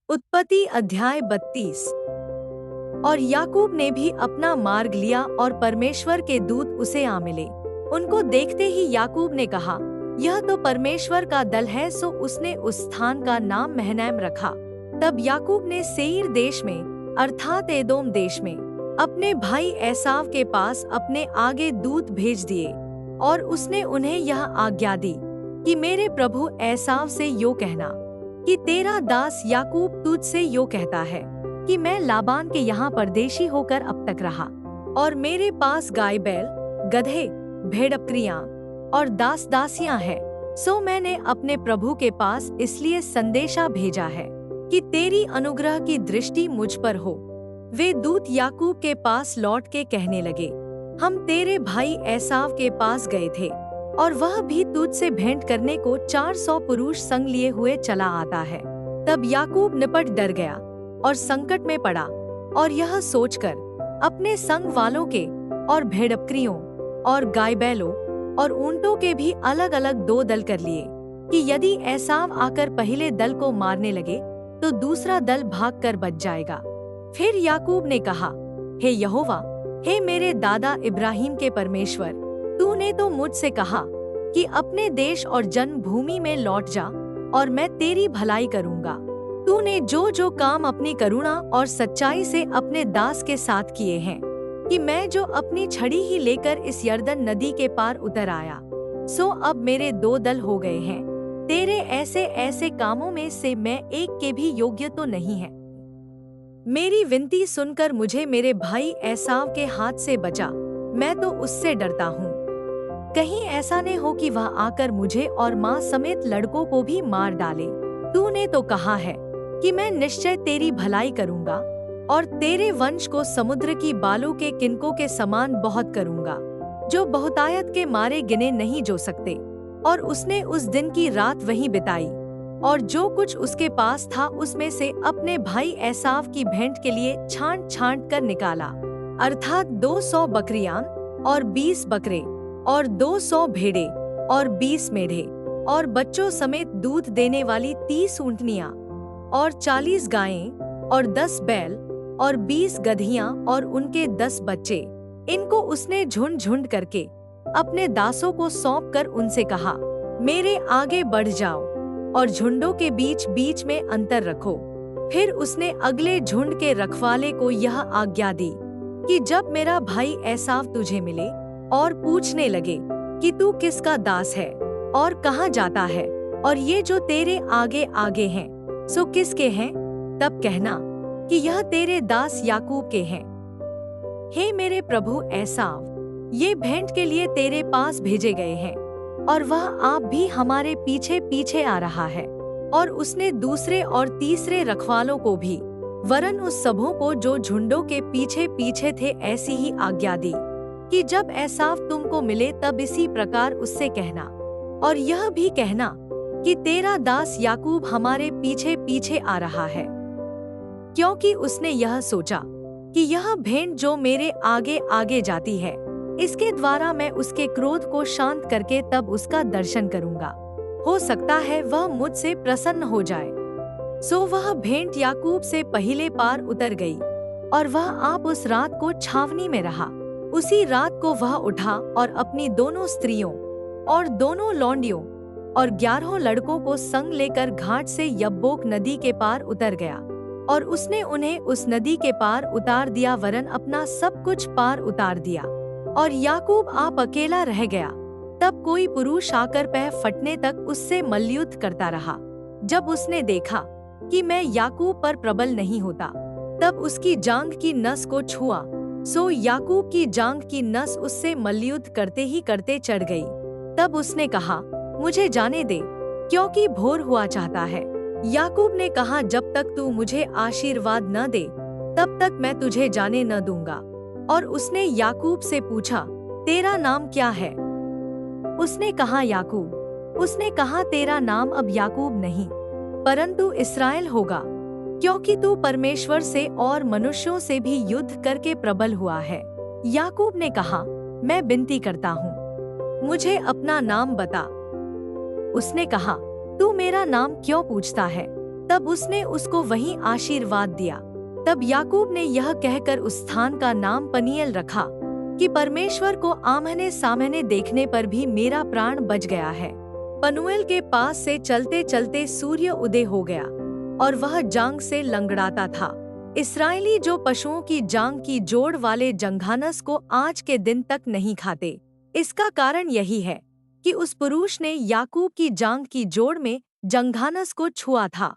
उत्पत्ति अध्याय 32। और याकूब ने भी अपना मार्ग लिया और परमेश्वर के दूत उसे आ मिले। उनको देखते ही याकूब ने कहा, यह तो परमेश्वर का दल है। सो उसने उस स्थान का नाम महनैम रखा। तब याकूब ने सेईर देश में अर्थात एदोम देश में अपने भाई एसाव के पास अपने आगे दूत भेज दिए और उसने उन्हें यह आज्ञा दी कि मेरे प्रभु एसाव से यो कहना कि तेरा दास याकूब तुझसे यो कहता है कि मैं लाबान के यहाँ परदेशी होकर अब तक रहा और मेरे पास गाय बैल, गधे, भेड़-बकरियां और दास दासियां हैं। सो मैंने अपने प्रभु के पास इसलिए संदेशा भेजा है कि तेरी अनुग्रह की दृष्टि मुझ पर हो। वे दूत याकूब के पास लौट के कहने लगे, हम तेरे भाई एसाव के पास गए थे और वह भी तुझसे भेंट करने को 400 पुरुष संग लिए हुए चला आता है। तब याकूब निपट डर गया और संकट में पड़ा और यह सोचकर अपने संग वालों के और भेड़-बकरियों और गाय बैलों और ऊंटों के भी अलग अलग 2 दल कर लिए कि यदि एसाव आकर पहले दल को मारने लगे तो दूसरा दल भागकर बच जाएगा। फिर याकूब ने कहा, हे यहोवा, हे मेरे दादा इब्राहिम के परमेश्वर, तूने तो मुझसे कहा कि अपने देश और जन्मभूमि में लौट जा और मैं तेरी भलाई करूंगा। तूने जो जो काम अपनी करुणा और सच्चाई से अपने दास के साथ किए हैं कि मैं जो अपनी छड़ी ही लेकर इस यरदन नदी के पार उतर आया। सो अब मेरे 2 दल हो गए हैं। तेरे ऐसे ऐसे कामों में से मैं एक के भी योग्य तो नहीं है। मेरी विनती सुनकर मुझे मेरे भाई एसाव के हाथ से बचा, मैं तो उससे डरता हूँ। कहीं ऐसा न हो कि वह आकर मुझे और माँ समेत लड़कों को भी मार डाले। तूने तो कहा है कि मैं निश्चय तेरी भलाई करूंगा और तेरे वंश को समुद्र की बालों के किनकों के समान बहुत करूंगा, जो बहुतायत के मारे गिने नहीं जो सकते। और उसने उस दिन की रात वहीं बिताई और जो कुछ उसके पास था उसमें से अपने भाई एसाव की भेंट के लिए छांट छांट कर निकाला, अर्थात 200 बकरियां और 20 बकरे और 200 भेड़े और 20 मेढ़े और बच्चों समेत दूध देने वाली 30 ऊँटनियां और 40 गायें और 10 बैल और 20 गधियां और उनके 10 बच्चे। इनको उसने झुंड झुंड करके अपने दासों को सौंपकर उनसे कहा, मेरे आगे बढ़ जाओ और झुंडों के बीच बीच में अंतर रखो। फिर उसने अगले झुंड के रखवाले को यह आज्ञा दी कि जब मेरा भाई एसाव तुझे मिले और पूछने लगे कि तू किसका दास है और कहाँ जाता है और ये जो तेरे आगे आगे हैं सो किसके हैं, तब कहना कि यह तेरे दास याकूब के हैं। हे मेरे प्रभु एसाव, ये भेंट के लिए तेरे पास भेजे गए हैं और वह आप भी हमारे पीछे पीछे आ रहा है। और उसने दूसरे और तीसरे रखवालों को भी वरन उस सबों को जो झुंडों के पीछे पीछे थे ऐसी ही आज्ञा दी कि जब एसाव तुमको मिले तब इसी प्रकार उससे कहना और यह भी कहना कि तेरा दास याकूब हमारे पीछे पीछे आ रहा है। क्योंकि उसने यह सोचा कि यह भेंट जो मेरे आगे आगे जाती है, इसके द्वारा मैं उसके क्रोध को शांत करके तब उसका दर्शन करूंगा। हो सकता है वह मुझसे प्रसन्न हो जाए। सो वह भेंट याकूब से पहले पार उतर गई और वह आप उस रात को छावनी में रहा। उसी रात को वह उठा और अपनी दोनों स्त्रियों और दोनों लौंडियों और 11 लड़कों को संग लेकर घाट से यब्बोक नदी के पार उतर गया और उसने उन्हें उस नदी के पार उतार दिया, वरन अपना सब कुछ पार उतार दिया। और याकूब आप अकेला रह गया। तब कोई पुरुष आकर पैर फटने तक उससे मल्लयुद्ध करता रहा। जब उसने देखा कि मैं याकूब पर प्रबल नहीं होता, तब उसकी जांघ की नस को छुआ। सो याकूब की जांघ की नस उससे मल्लयुद्ध करते ही करते चढ़ गई। तब उसने कहा, मुझे जाने दे, क्योंकि भोर हुआ चाहता है। याकूब ने कहा, जब तक तू मुझे आशीर्वाद न दे तब तक मैं तुझे जाने न दूंगा। और उसने याकूब से पूछा, तेरा नाम क्या है? उसने कहा, याकूब। उसने कहा, तेरा नाम अब याकूब नहीं परंतु इस्राएल होगा, क्योंकि तू परमेश्वर से और मनुष्यों से भी युद्ध करके प्रबल हुआ है। याकूब ने कहा, मैं विनती करता हूँ, मुझे अपना नाम बता। उसने कहा, तू मेरा नाम क्यों पूछता है? तब उसने उसको वहीं आशीर्वाद दिया। तब याकूब ने यह कहकर उस स्थान का नाम पनीएल रखा कि परमेश्वर को आमने सामने देखने पर भी मेरा प्राण बच गया है। पनूएल के पास से चलते चलते सूर्य उदय हो गया और वह जांग से लंगड़ाता था। इस्राएली जो पशुओं की जांग की जोड़ वाले जंघानस को आज के दिन तक नहीं खाते, इसका कारण यही है कि उस पुरुष ने याकूब की जांग की जोड़ में जंघानस को छुआ था।